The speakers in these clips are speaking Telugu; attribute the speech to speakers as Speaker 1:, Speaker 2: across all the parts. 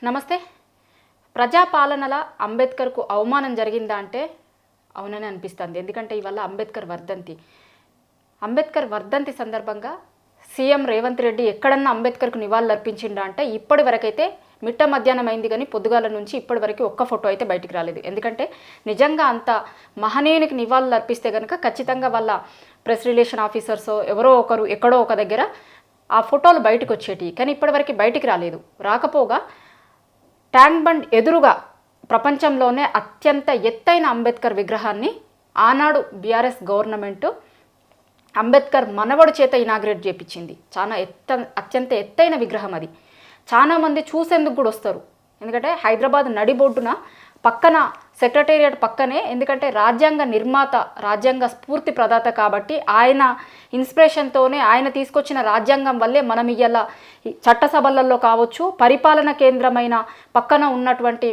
Speaker 1: నమస్తే. ప్రజాపాలనల అంబేద్కర్కు అవమానం జరిగిందా అంటే అవునని అనిపిస్తుంది. ఎందుకంటే ఇవాళ అంబేద్కర్ వర్ధంతి సందర్భంగా సీఎం రేవంత్ రెడ్డి ఎక్కడన్నా అంబేద్కర్కు నివాళులు అర్పించిండా అంటే ఇప్పటి వరకైతే మిట్ట మధ్యాహ్నం అయింది కానీ పొద్దుగాల నుంచి ఇప్పటి వరకు ఒక్క ఫోటో అయితే బయటికి రాలేదు. ఎందుకంటే నిజంగా అంత మహనీయునికి నివాళులు అర్పిస్తే కనుక ఖచ్చితంగా వాళ్ళ ప్రెస్ రిలేషన్ ఆఫీసర్సో ఎవరో ఒకరు ఎక్కడో ఒక దగ్గర ఆ ఫోటోలు బయటకు వచ్చేటి. కానీ ఇప్పటివరకు బయటికి రాలేదు. రాకపోగా ట్యాంక్ బండ్ ఎదురుగా ప్రపంచంలోనే అత్యంత ఎత్తైన అంబేద్కర్ విగ్రహాన్ని ఆనాడు బీఆర్ఎస్ గవర్నమెంట్ అంబేద్కర్ మనవడు చేత ఇనాగ్రేట్ చేయించింది. చాలా అత్యంత ఎత్తైన విగ్రహం అది. చాలామంది చూసేందుకు కూడా వస్తారు. ఎందుకంటే హైదరాబాద్ నడిబొడ్డున పక్కన సెక్రటేరియట్ పక్కనే, ఎందుకంటే రాజ్యాంగ నిర్మాత, రాజ్యాంగ స్ఫూర్తి ప్రదాత కాబట్టి ఆయన ఇన్స్పిరేషన్తోనే ఆయన తీసుకొచ్చిన రాజ్యాంగం వల్లే మనం ఇయ్యాల చట్టసభలలో కావచ్చు, పరిపాలన కేంద్రమైన పక్కన ఉన్నటువంటి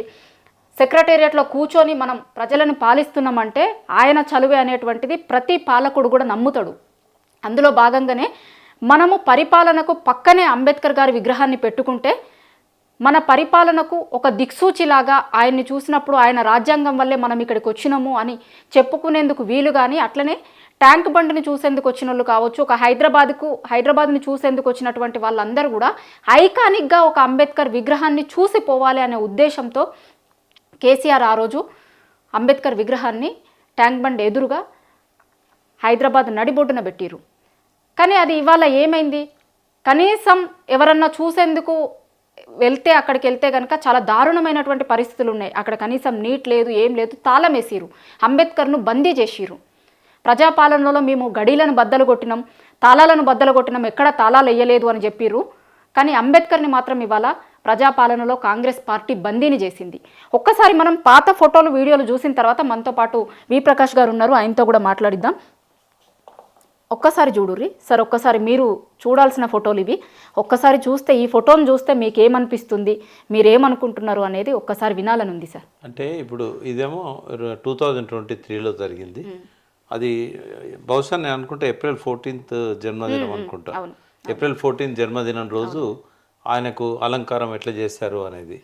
Speaker 1: సెక్రటేరియట్లో కూర్చొని మనం ప్రజలను పాలిస్తున్నామంటే ఆయన చలువే అనేటువంటిది ప్రతి పాలకుడు కూడా నమ్ముతాడు. అందులో భాగంగానే మనము పరిపాలనకు పక్కనే అంబేద్కర్ గారి విగ్రహాన్ని పెట్టుకుంటే మన పరిపాలనకు ఒక దిక్సూచిలాగా ఆయన్ని చూసినప్పుడు ఆయన రాజ్యాంగం వల్లే మనం ఇక్కడికి వచ్చినాము అని చెప్పుకునేందుకు వీలు. కానీ అట్లనే ట్యాంక్ బండ్ని చూసేందుకు వచ్చిన వాళ్ళు కావచ్చు, ఒక హైదరాబాద్ని చూసేందుకు వచ్చినటువంటి వాళ్ళందరూ కూడా ఐకానిక్గా ఒక అంబేద్కర్ విగ్రహాన్ని చూసి పోవాలి అనే ఉద్దేశంతో కేసీఆర్ ఆ రోజు అంబేద్కర్ విగ్రహాన్ని ట్యాంక్ బండ్ ఎదురుగా హైదరాబాద్ నడిబొడ్డున పెట్టిరు. కానీ అది ఇవాళ ఏమైంది? కనీసం ఎవరన్నా చూసేందుకు వెళ్తే అక్కడికి వెళ్తే కనుక చాలా దారుణమైనటువంటి పరిస్థితులు ఉన్నాయి. అక్కడ కనీసం నీట్ లేదు, ఏం లేదు, తాళం వేసిరు, అంబేద్కర్ను బందీ చేసిరు. ప్రజాపాలనలో మేము గడీలను బద్దలు కొట్టినాం, తాళాలను బద్దలు కొట్టినాం, ఎక్కడ తాళాలు వేయలేదు అని చెప్పిర్రు. కానీ అంబేద్కర్ని మాత్రం ఇవాళ ప్రజాపాలనలో కాంగ్రెస్ పార్టీ బందీని చేసింది. ఒక్కసారి మనం పాత ఫోటోలు వీడియోలు చూసిన తర్వాత మనతో పాటు వి ప్రకాష్ గారు ఉన్నారు, ఆయనతో కూడా మాట్లాడిద్దాం. ఒక్కసారి చూడుర్రి సార్, ఒక్కసారి మీరు చూడాల్సిన ఫోటోలు ఇవి. ఒక్కసారి చూస్తే ఈ ఫోటోను చూస్తే మీకు ఏమనిపిస్తుంది, మీరేమనుకుంటున్నారు అనేది ఒక్కసారి వినాలని ఉంది సార్.
Speaker 2: అంటే ఇప్పుడు ఇదేమో 2023లో జరిగింది. అది బహుశా నేను అనుకుంటా ఏప్రిల్ 14th జన్మదినం అనుకుంటా. ఏప్రిల్ 14th జన్మదినం రోజు ఆయనకు అలంకారం ఎట్లా చేశారు అనేది.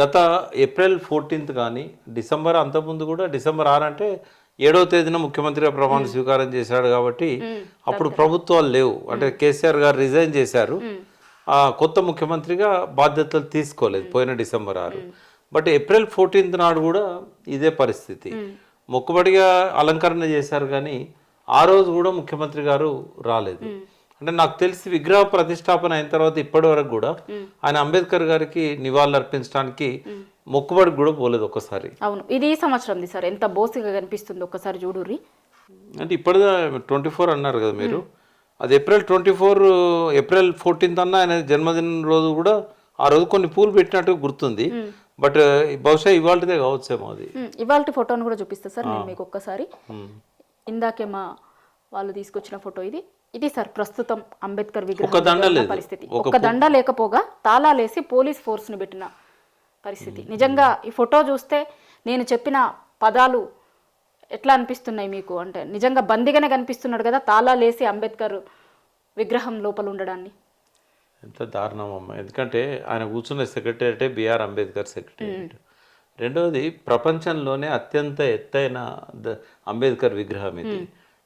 Speaker 2: గత ఏప్రిల్ 14th కానీ డిసెంబర్, అంతకుముందు కూడా డిసెంబర్ 6 అంటే 7వ తేదీన ముఖ్యమంత్రిగా ప్రమాణ స్వీకారం చేశాడు కాబట్టి అప్పుడు ప్రభుత్వాలు లేవు. అంటే కేసీఆర్ గారు రిజైన్ చేశారు, కొత్త ముఖ్యమంత్రిగా బాధ్యతలు తీసుకోలేదు పోయిన డిసెంబర్ 6. బట్ ఏప్రిల్ 14th నాడు కూడా ఇదే పరిస్థితి. మొక్కుబడిగా అలంకరణ చేశారు కానీ ఆ రోజు కూడా ముఖ్యమంత్రి గారు రాలేదు. అంటే నాకు తెలిసి విగ్రహ ప్రతిష్టాపన అయిన తర్వాత ఇప్పటి వరకు కూడా ఆయన అంబేద్కర్ గారికి నివాళులు అర్పించడానికి మొక్కుబడి కూడా పోలేదు ఒక్కసారి.
Speaker 1: అవును, ఇది ఈ సంవత్సరం సార్, ఎంత బోసిగా కనిపిస్తుంది ఒక్కసారి చూడుర్రి.
Speaker 2: అంటే ఇప్పటిదా 24 అన్నారు కదా మీరు, అది ఏప్రిల్ 14th అన్న ఆయన జన్మదిన రోజు కూడా ఆ రోజు కొన్ని పూలు పెట్టినట్టు గుర్తుంది. బట్ బహుశా ఇవాళదే కావచ్చేమో. అది
Speaker 1: ఇవాళ ఫోటోను కూడా చూపిస్తా సార్ నేను మీకు ఒక్కసారి. ఇందాకే మా వాళ్ళు తీసుకొచ్చిన ఫోటో ఇది సార్. ప్రస్తుతం అంబేద్కర్ విగ్రహం పరిస్థితి, ఒక దండ లేకపోగా తాళాలేసి పోలీస్ ఫోర్స్ని పెట్టిన పరిస్థితి. నిజంగా ఈ ఫోటో చూస్తే నేను చెప్పిన పదాలు ఎట్లా అనిపిస్తున్నాయి మీకు అంటే నిజంగా బందీగానే కనిపిస్తున్నాడు కదా తాళాలేసి అంబేద్కర్ విగ్రహం లోపల ఉండడాన్ని.
Speaker 2: ఎంత దారుణం అమ్మ. ఎందుకంటే ఆయన కూర్చున్న సెక్రటేరియటే బిఆర్ అంబేద్కర్ సెక్రటేరియట్. రెండవది ప్రపంచంలోనే అత్యంత ఎత్తైన అంబేద్కర్ విగ్రహం ఇది.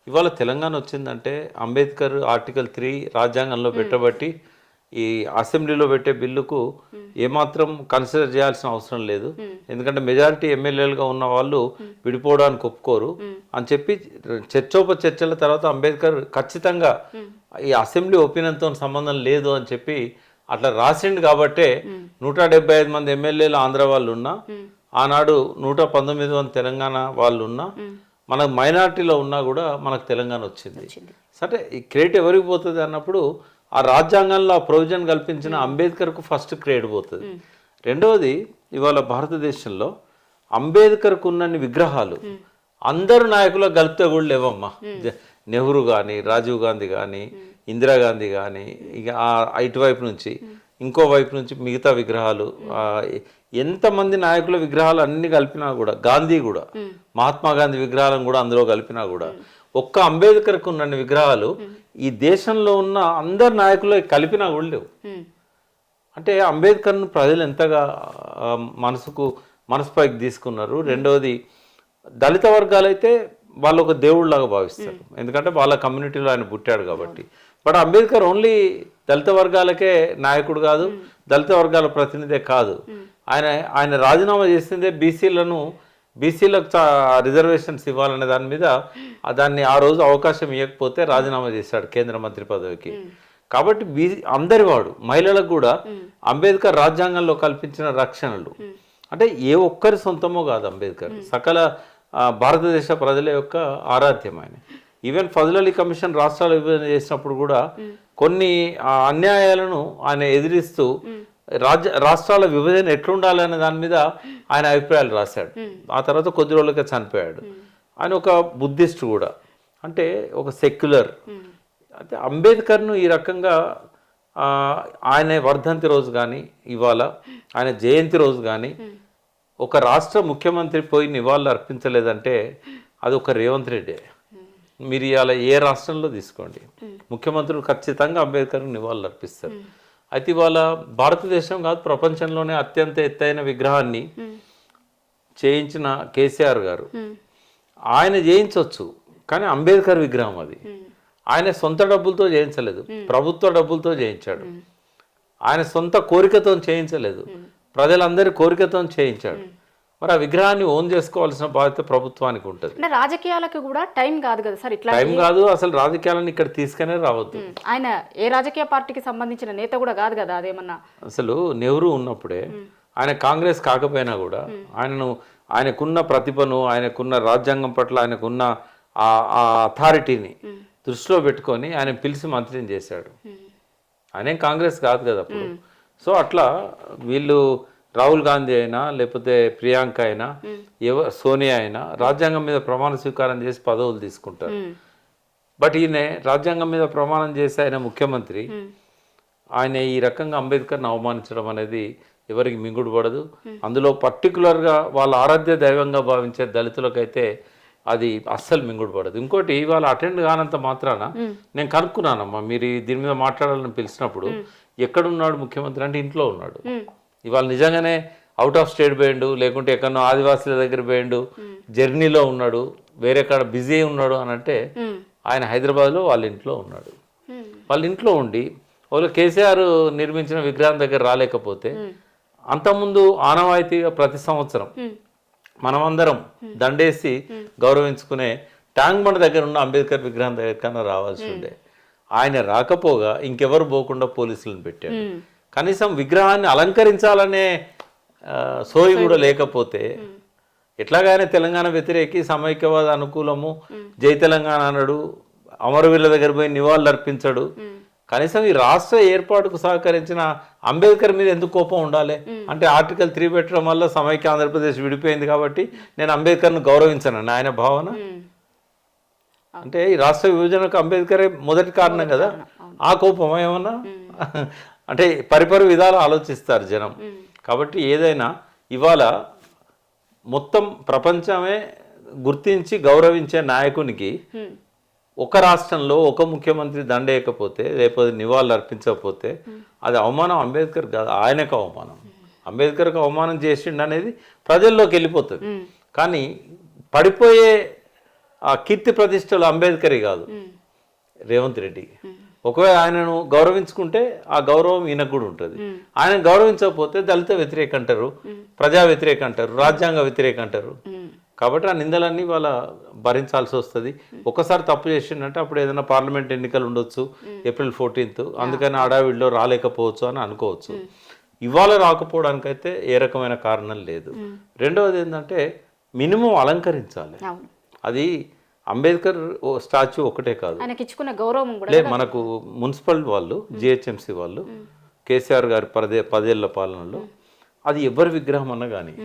Speaker 2: ఇవాళ తెలంగాణ వచ్చిందంటే అంబేద్కర్ ఆర్టికల్ 3 రాజ్యాంగంలో పెట్టబట్టి ఈ అసెంబ్లీలో పెట్టే బిల్లుకు ఏమాత్రం కన్సిడర్ చేయాల్సిన అవసరం లేదు. ఎందుకంటే మెజారిటీ ఎమ్మెల్యేలుగా ఉన్న వాళ్ళు విడిపోవడానికి ఒప్పుకోరు అని చెప్పి చర్చల తర్వాత అంబేద్కర్ ఖచ్చితంగా ఈ అసెంబ్లీ ఒపీనియన్తో సంబంధం లేదు అని చెప్పి అట్లా రాసిండు. కాబట్టే 175 మంది ఎమ్మెల్యేలు ఆంధ్ర వాళ్ళు ఉన్నా, ఆనాడు 119 మంది తెలంగాణ వాళ్ళు ఉన్నా, మనకు మైనారిటీలో ఉన్నా కూడా మనకు తెలంగాణ వచ్చింది. సరే, ఈ క్రెడిట్ ఎవరికి పోతుంది అన్నప్పుడు ఆ రాజ్యాంగంలో ఆ ప్రొవిజన్ కల్పించిన అంబేద్కర్కు ఫస్ట్ క్రెడిట్ పోతుంది. రెండవది, ఇవాళ భారతదేశంలో అంబేద్కర్కు ఉన్నన్ని విగ్రహాలు అందరు నాయకులకు కలిపితే కూడా లేవమ్మా. నెహ్రూ కానీ, రాజీవ్ గాంధీ కానీ, ఇందిరాగాంధీ కానీ, ఇక ఇటువైపు నుంచి ఇంకో వైపు నుంచి మిగతా విగ్రహాలు, ఎంతమంది నాయకుల విగ్రహాలు అన్ని కలిపినా కూడా, గాంధీ కూడా, మహాత్మా గాంధీ విగ్రహాలను కూడా అందులో కలిపినా కూడా ఒక్క అంబేద్కర్కు ఉన్న విగ్రహాలు ఈ దేశంలో ఉన్న అందరు నాయకులు కలిపినా కూడా లేవు. అంటే అంబేద్కర్ను ప్రజలు ఎంతగా ఆ, మనసుపైకి తీసుకున్నారు. రెండవది దళిత వర్గాలైతే వాళ్ళు ఒక దేవుళ్ళలాగా భావిస్తారు, ఎందుకంటే వాళ్ళ కమ్యూనిటీలో ఆయన పుట్టాడు కాబట్టి. బట్ అంబేద్కర్ ఓన్లీ దళిత వర్గాలకే నాయకుడు కాదు, దళిత వర్గాల ప్రతినిధే కాదు. ఆయన రాజీనామా చేసిందే బీసీలకు రిజర్వేషన్స్ ఇవ్వాలనే దాని మీద దాన్ని ఆ రోజు అవకాశం ఇవ్వకపోతే రాజీనామా చేశాడు కేంద్ర మంత్రి పదవికి. కాబట్టి అందరి వాడు మహిళలకు కూడా అంబేద్కర్ రాజ్యాంగంలో కల్పించిన రక్షణలు అంటే ఏ ఒక్కరి సొంతమో కాదు అంబేద్కర్, సకల భారతదేశ ప్రజల యొక్క ఆరాధ్యం ఆయన. ఈవెన్ ఫజల్ అలీ కమిషన్ రాష్ట్రాల విభజన చేసినప్పుడు కూడా కొన్ని అన్యాయాలను ఆయన ఎదిరిస్తూ రాష్ట్రాల విభజన ఎట్లుండాలనే దాని మీద ఆయన అభిప్రాయాలు రాశాడు. ఆ తర్వాత కొద్ది రోజులకే చనిపోయాడు. ఆయన ఒక బుద్ధిస్ట్ కూడా, అంటే ఒక సెక్యులర్. అంటే అంబేద్కర్ను ఈ రకంగా ఆయన వర్ధంతి రోజు కానీ ఇవాళ ఆయన జయంతి రోజు కానీ ఒక రాష్ట్ర ముఖ్యమంత్రి పోయి నివాళులు అర్పించలేదంటే అది ఒక రేవంత్ రెడ్డి. మీరు ఇవాళ ఏ రాష్ట్రంలో తీసుకోండి, ముఖ్యమంత్రులు ఖచ్చితంగా అంబేద్కర్కి నివాళులు అర్పిస్తారు. అయితే ఇవాళ భారతదేశం కాదు ప్రపంచంలోనే అత్యంత ఎత్తైన విగ్రహాన్ని చేయించిన కేసీఆర్ గారు, ఆయన చేయించవచ్చు, కానీ అంబేద్కర్ విగ్రహం అది. ఆయన సొంత డబ్బులతో చేయించలేదు, ప్రభుత్వ డబ్బులతో చేయించాడు. ఆయన సొంత కోరికతో చేయించలేదు, ప్రజలందరి కోరికతో చేయించాడు. మరి ఆ విగ్రహాన్ని ఓన్ చేసుకోవాల్సిన బాధ్యత ప్రభుత్వానికి ఉంటుంది.
Speaker 1: రాజకీయాలకు కూడా టైం కాదు కదా సార్, ఇట్లా
Speaker 2: టైం కాదు, అసలు రాజకీయాలను ఇక్కడ తీసుకునే రావద్దు.
Speaker 1: ఆయన ఏ రాజకీయ పార్టీకి సంబంధించిన నేత కూడా కాదు కదా. అదేమన్నా
Speaker 2: అసలు నెహ్రూ ఉన్నప్పుడే ఆయన కాంగ్రెస్ కాకపోయినా కూడా ఆయనకున్న ప్రతిభను, ఆయనకున్న రాజ్యాంగం పట్ల ఆయనకున్న ఆ అథారిటీని దృష్టిలో పెట్టుకొని ఆయన పిలిచి మంత్రిని చేశాడు. ఆయనేం కాంగ్రెస్ కాదు కదా అప్పుడు. సో అట్లా వీళ్ళు రాహుల్ గాంధీ అయినా లేకపోతే ప్రియాంక అయినా సోనియా అయినా రాజ్యాంగం మీద ప్రమాణ స్వీకారం చేసి పదవులు తీసుకుంటారు. బట్ ఈయన రాజ్యాంగం మీద ప్రమాణం చేసి ఆయన ముఖ్యమంత్రి, ఆయన ఈ రకంగా అంబేద్కర్ని అవమానించడం అనేది ఎవరికి మింగుడు పడదు. అందులో పర్టికులర్గా వాళ్ళ ఆరాధ్య దైవంగా భావించే దళితులకైతే అది అస్సలు మింగుడు పడదు. ఇంకోటి, ఇవాళ అటెండ్ కానంత మాత్రాన నేను కనుక్కున్నానమ్మా, మీరు దీని మీద మాట్లాడాలని పిలిచినప్పుడు ఎక్కడున్నాడు ముఖ్యమంత్రి అంటే ఇంట్లో ఉన్నాడు. ఇవాళ నిజంగానే అవుట్ ఆఫ్ స్టేట్ పోయిండు, లేకుంటే ఎక్కడో ఆదివాసుల దగ్గర పోయిండు, జర్నీలో ఉన్నాడు, వేరే కాడ బిజీ ఉన్నాడు అని అంటే ఆయన హైదరాబాద్లో వాళ్ళ ఇంట్లో ఉన్నాడు. వాళ్ళ ఇంట్లో ఉండి వాళ్ళు కేసీఆర్ నిర్మించిన విగ్రహం దగ్గర రాలేకపోతే అంతకుముందు ఆనవాయితీగా ప్రతి సంవత్సరం మనమందరం దండేసి గౌరవించుకునే ట్యాంక్ బండ్ దగ్గర ఉన్న అంబేద్కర్ విగ్రహం దగ్గర కన్నా రావాల్సి ఉండే. ఆయన రాకపోగా ఇంకెవరు పోకుండా పోలీసులను పెట్టాడు. కనీసం విగ్రహాన్ని అలంకరించాలనే సోయి కూడా లేకపోతే ఎట్లాగానే తెలంగాణ వ్యతిరేకి, సమైక్యవాద అనుకూలము, జై తెలంగాణ అన్నాడు, అమరవీరుల దగ్గర పోయి నివాళులు అర్పించాడు. కనీసం ఈ రాష్ట్ర ఏర్పాటుకు సహకరించిన అంబేద్కర్ మీద ఎందుకు కోపం ఉండాలి? అంటే ఆర్టికల్ 3 పెట్టడం వల్ల సమైక్య ఆంధ్రప్రదేశ్ విడిపోయింది కాబట్టి నేను అంబేద్కర్ను గౌరవించను ఆయన భావన. అంటే ఈ రాష్ట్ర విభజనకు అంబేద్కరే మొదటి కారణం కదా. ఆ కోపం ఏమన్నా అంటే పరిపరి విధాలు ఆలోచిస్తారు జనం. కాబట్టి ఏదైనా ఇవాళ మొత్తం ప్రపంచమే గుర్తించి గౌరవించే నాయకునికి ఒక రాష్ట్రంలో ఒక ముఖ్యమంత్రి దండేయకపోతే, లేకపోతే నివాళులు అర్పించకపోతే అది అవమానం అంబేద్కర్ కాదు, ఆయనకు అవమానం. అంబేద్కర్కి అవమానం చేసిండు అనేది ప్రజల్లోకి వెళ్ళిపోతుంది. కానీ పడిపోయే ఆ కీర్తి ప్రతిష్టలు అంబేద్కరే కాదు, రేవంత్ రెడ్డి. ఒకవేళ ఆయనను గౌరవించుకుంటే ఆ గౌరవం ఈయనకు కూడా ఉంటుంది. ఆయన గౌరవించకపోతే దళిత వ్యతిరేక అంటారు, ప్రజా వ్యతిరేక అంటారు, రాజ్యాంగ వ్యతిరేక అంటారు. కాబట్టి ఆ నిందలన్నీ వాళ్ళ భరించాల్సి వస్తుంది. ఒకసారి తప్పు చేసిందంటే అప్పుడు ఏదైనా పార్లమెంట్ ఎన్నికలు ఉండొచ్చు ఏప్రిల్ 14th, అందుకని హడావిడిలో రాలేకపోవచ్చు అని అనుకోవచ్చు. ఇవాళ రాకపోవడానికైతే ఏ రకమైన కారణం లేదు. రెండవది ఏంటంటే మినిమం అలంకరించాలి. అది అంబేద్కర్ స్టాచ్యూ ఒకటే కాదు, లేదు మనకు మున్సిపల్ వాళ్ళు, జిహెచ్ఎంసీ వాళ్ళు, కేసీఆర్ గారి 10 ఏళ్ల పాలనలో అది ఎవరి విగ్రహం అన్నా కానీ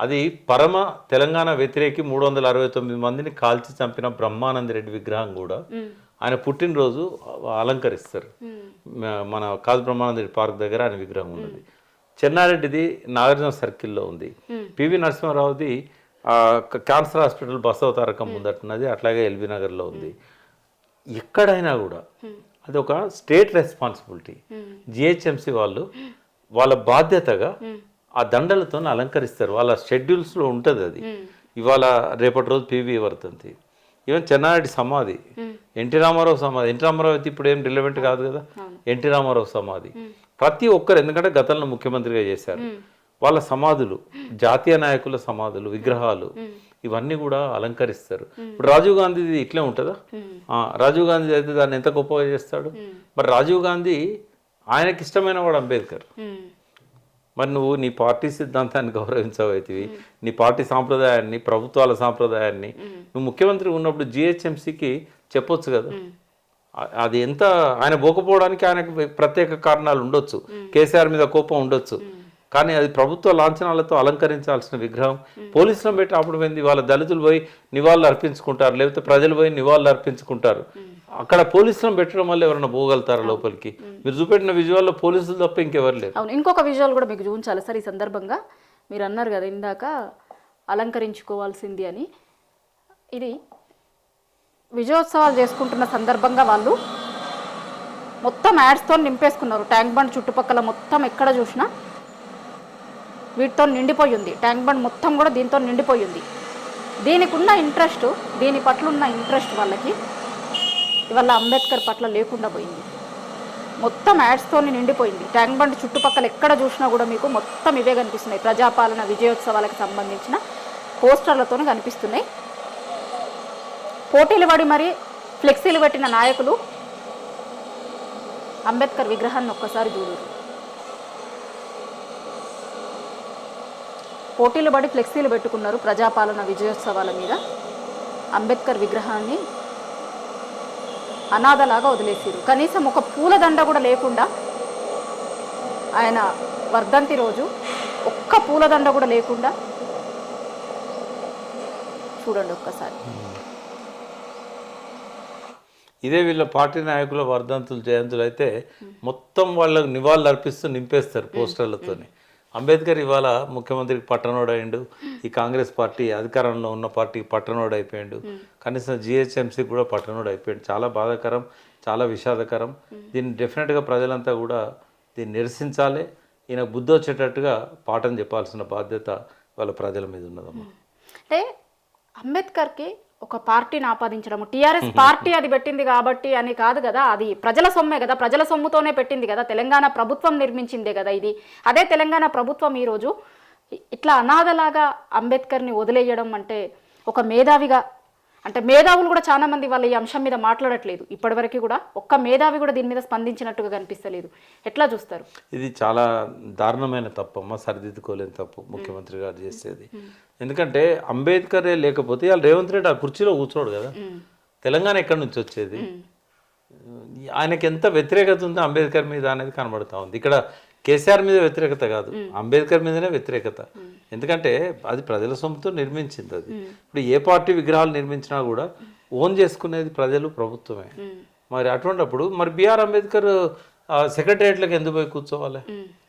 Speaker 2: అది పరమ తెలంగాణ వ్యతిరేకి 369 మందిని కాల్చి చంపిన బ్రహ్మానంద రెడ్డి విగ్రహం కూడా ఆయన పుట్టినరోజు అలంకరిస్తారు. మన కాదు బ్రహ్మానంద రెడ్డి పార్క్ దగ్గర ఆయన విగ్రహం ఉన్నది. చెన్నారెడ్డిది నాగార్జున సర్కిల్లో ఉంది. పివి నరసింహారావుది క్యాన్సర్ హాస్పిటల్ బసవతారకం ముందట్టున్నది, అట్లాగే ఎల్బీ నగర్లో ఉంది. ఎక్కడైనా కూడా అది ఒక స్టేట్ రెస్పాన్సిబిలిటీ. జిహెచ్ఎంసీ వాళ్ళు వాళ్ళ బాధ్యతగా ఆ దండలతో అలంకరిస్తారు. వాళ్ళ షెడ్యూల్స్లో ఉంటుంది అది. ఇవాళ రేపటి రోజు పివి వర్ధంతి, ఈవెన్ చెన్నారెడ్డి సమాధి, ఎన్టీ రామారావు సమాధి. ఎన్టీ రామారావు అయితే ఇప్పుడు ఏం రిలవెంట్ కాదు కదా. ఎన్టీ రామారావు సమాధి ప్రతి ఒక్కరు, ఎందుకంటే గతంలో ముఖ్యమంత్రిగా చేశారు, వాళ్ళ సమాధులు, జాతీయ నాయకుల సమాధులు, విగ్రహాలు ఇవన్నీ కూడా అలంకరిస్తారు. ఇప్పుడు రాజీవ్ గాంధీది ఇట్లే ఉంటుందా? రాజీవ్ గాంధీ అయితే దాన్ని ఎంత గొప్పగా చేస్తాడు. మరి రాజీవ్ గాంధీ ఆయనకి ఇష్టమైన వాడు అంబేద్కర్. మరి నువ్వు నీ పార్టీ సిద్ధాంతాన్ని గౌరవించవైతివి, నీ పార్టీ సాంప్రదాయాన్ని, ప్రభుత్వాల సాంప్రదాయాన్ని నువ్వు ముఖ్యమంత్రి ఉన్నప్పుడు జిహెచ్ఎంసీకి చెప్పొచ్చు కదా. అది ఎంత ఆయన పోకపోవడానికి ఆయనకు ప్రత్యేక కారణాలు ఉండొచ్చు, కేసీఆర్ మీద కోపం ఉండొచ్చు, కానీ అది ప్రభుత్వ లాంఛనాలతో అలంకరించాల్సిన విగ్రహం పోలీసులను పెట్టి ఆపడమైంది. వాళ్ళ దళితులు పోయి నివాళులు అర్పించుకుంటారు, లేకపోతే ప్రజలు పోయి నివాళులు అర్పించుకుంటారు. అక్కడ పోలీసులను పెట్టడం వల్ల ఎవరైనా పోగలుగుతారా లోపలికి? మీరు చూపెట్టిన విజువల్లో పోలీసులు తప్ప ఇంకెవరు లేరు.
Speaker 1: అవును, ఇంకొక విజువల్ కూడా మీకు చూపించాలి సార్ ఈ సందర్భంగా. మీరు అన్నారు కదా ఇందాక అలంకరించుకోవాల్సింది అని. ఇది విజయోత్సవాలు చేసుకుంటున్న సందర్భంగా వాళ్ళు మొత్తం యాడ్స్తో నింపేసుకున్నారు. ట్యాంక్ బండ్ చుట్టుపక్కల మొత్తం ఎక్కడ చూసినా వీటితో నిండిపోయి ఉంది. ట్యాంక్ బండ్ మొత్తం కూడా దీంతో నిండిపోయి ఉంది. దీనికి ఉన్న ఇంట్రెస్ట్, దీని పట్ల ఉన్న ఇంట్రెస్ట్ వాళ్ళకి ఇవాళ అంబేద్కర్ పట్ల లేకుండా పోయింది. మొత్తం యాడ్స్తో నిండిపోయింది. ట్యాంక్ బండ్ చుట్టుపక్కల ఎక్కడ చూసినా కూడా మీకు మొత్తం ఇవే కనిపిస్తున్నాయి. ప్రజాపాలన విజయోత్సవాలకు సంబంధించిన పోస్టర్లతో కనిపిస్తున్నాయి. పోటీలు పడి మరి ఫ్లెక్సీలు పెట్టిన నాయకులు అంబేద్కర్ విగ్రహాన్ని ఒక్కసారి చూడరు. పోటీలు పడి ఫ్లెక్సీలు పెట్టుకున్నారు ప్రజాపాలన విజయోత్సవాల మీద. అంబేద్కర్ విగ్రహాన్ని అనాథలాగా వదిలేసారు. కనీసం ఒక పూలదండ కూడా లేకుండా, ఆయన వర్ధంతి రోజు ఒక్క పూలదండ కూడా లేకుండా చూడండి ఒక్కసారి.
Speaker 2: ఇదే వీళ్ళ పార్టీ నాయకుల వర్ధంతులు, జయంతులు అయితే మొత్తం వాళ్ళకు నివాళులు అర్పిస్తూ నింపేస్తారు పోస్టర్లతోని. అంబేద్కర్ ఇవాళ ముఖ్యమంత్రికి పట్టనోడు అయ్యిండు, ఈ కాంగ్రెస్ పార్టీ అధికారంలో ఉన్న పార్టీకి పట్టనోడు అయిపోయాడు, కనీసం జిహెచ్ఎంసీకి కూడా పట్టనోడు అయిపోయాడు. చాలా బాధాకరం, చాలా విషాదకరం. దీన్ని డెఫినెట్గా ప్రజలంతా కూడా దీన్ని నిరసించాలి. ఈయన బుద్ధి వచ్చేటట్టుగా పాఠం చెప్పాల్సిన బాధ్యత వాళ్ళ ప్రజల మీద ఉన్నదమ్మా.
Speaker 1: అంటే అంబేద్కర్కి ఒక పార్టీని ఆపాదించడము, టీఆర్ఎస్ పార్టీ అది పెట్టింది కాబట్టి అని కాదు కదా, అది ప్రజల సొమ్మే కదా, ప్రజల సొమ్ముతోనే పెట్టింది కదా, తెలంగాణ ప్రభుత్వం నిర్మించిందే కదా ఇది. అదే తెలంగాణ ప్రభుత్వం ఈరోజు ఇట్లా అనాథలాగా అంబేద్కర్ని వదిలేయడం అంటే, ఒక మేధావిగా, అంటే మేధావులు కూడా చాలా మంది వాళ్ళ ఈ అంశం మీద మాట్లాడట్లేదు ఇప్పటివరకు కూడా. ఒక్క మేధావి కూడా దీని మీద స్పందించినట్టుగా కనిపిస్తలేదు. ఎట్లా చూస్తారు?
Speaker 2: ఇది చాలా దారుణమైన తప్పు అమ్మ, సరిదిద్దుకోలేని తప్పు ముఖ్యమంత్రి గారు చేసేది. ఎందుకంటే అంబేద్కరే లేకపోతే వాళ్ళు రేవంత్ రెడ్డి ఆ కుర్చీలో కూర్చోడు కదా. తెలంగాణ ఎక్కడి నుంచి వచ్చేది? ఆయనకి ఎంత వ్యతిరేకత ఉందో అంబేద్కర్ మీద అనేది కనబడతా ఉంది. ఇక్కడ కేసీఆర్ మీద వ్యతిరేకత కాదు, అంబేద్కర్ మీదనే వ్యతిరేకత. ఎందుకంటే అది ప్రజల సొమ్ముతో నిర్మించింది. అది ఇప్పుడు ఏ పార్టీ విగ్రహాలు నిర్మించినా కూడా ఓన్ చేసుకునేది ప్రజలు, ప్రభుత్వమే. మరి అటువంటిప్పుడు మరి బిఆర్ అంబేద్కర్ సెక్రటరియట్లకు ఎందుకు పోయి కూర్చోవాలి?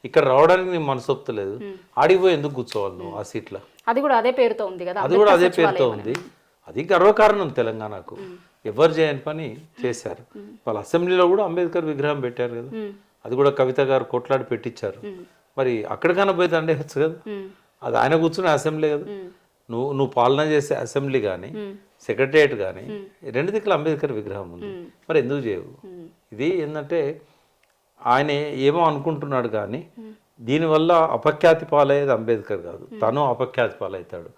Speaker 2: ఇక్కడ రావడానికి నీ మనసు ఒప్పుతలేదు, ఆడిపోయి ఎందుకు కూర్చోవాలి నువ్వు ఆ సీట్లో?
Speaker 1: అది కూడా అదే పేరుతో ఉంది కదా,
Speaker 2: అది కూడా అదే పేరుతో ఉంది. అది గర్వకారణం తెలంగాణకు. ఎవరు చేయని పని చేశారు. వాళ్ళ అసెంబ్లీలో కూడా అంబేద్కర్ విగ్రహం పెట్టారు కదా, అది కూడా కవిత గారు కొట్లాడి పెట్టించారు. మరి అక్కడికైనా పోయి దండేయచ్చు కదా. అది ఆయన కూర్చునే అసెంబ్లీ కదా. నువ్వు పాలన చేసే అసెంబ్లీ కానీ సెక్రటరియట్ కానీ రెండు దిక్కుల అంబేద్కర్ విగ్రహం ఉంది, మరి ఎందుకు చేయవు? ఇది ఏంటంటే ఆయన ఏమో అనుకుంటున్నాడు కానీ దీనివల్ల అపఖ్యాతి పాలయ్యేది అంబేద్కర్ కాదు, తను అపఖ్యాతి పాలవుతాడు.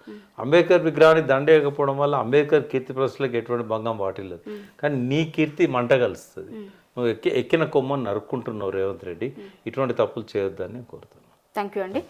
Speaker 2: అంబేద్కర్ విగ్రహాన్ని దండేయకపోవడం వల్ల అంబేద్కర్ కీర్తి ప్రశ్నలకు ఎటువంటి భంగం వాటిల్లదు, కానీ నీ కీర్తి మంట కలుస్తుంది. నువ్వు ఎక్కిన కొమ్మని నరుక్కుంటున్నావు రేవంత్ రెడ్డి. ఇటువంటి తప్పులు చేయొద్దని కోరుతున్నాను.
Speaker 1: థ్యాంక్ యూ అండి.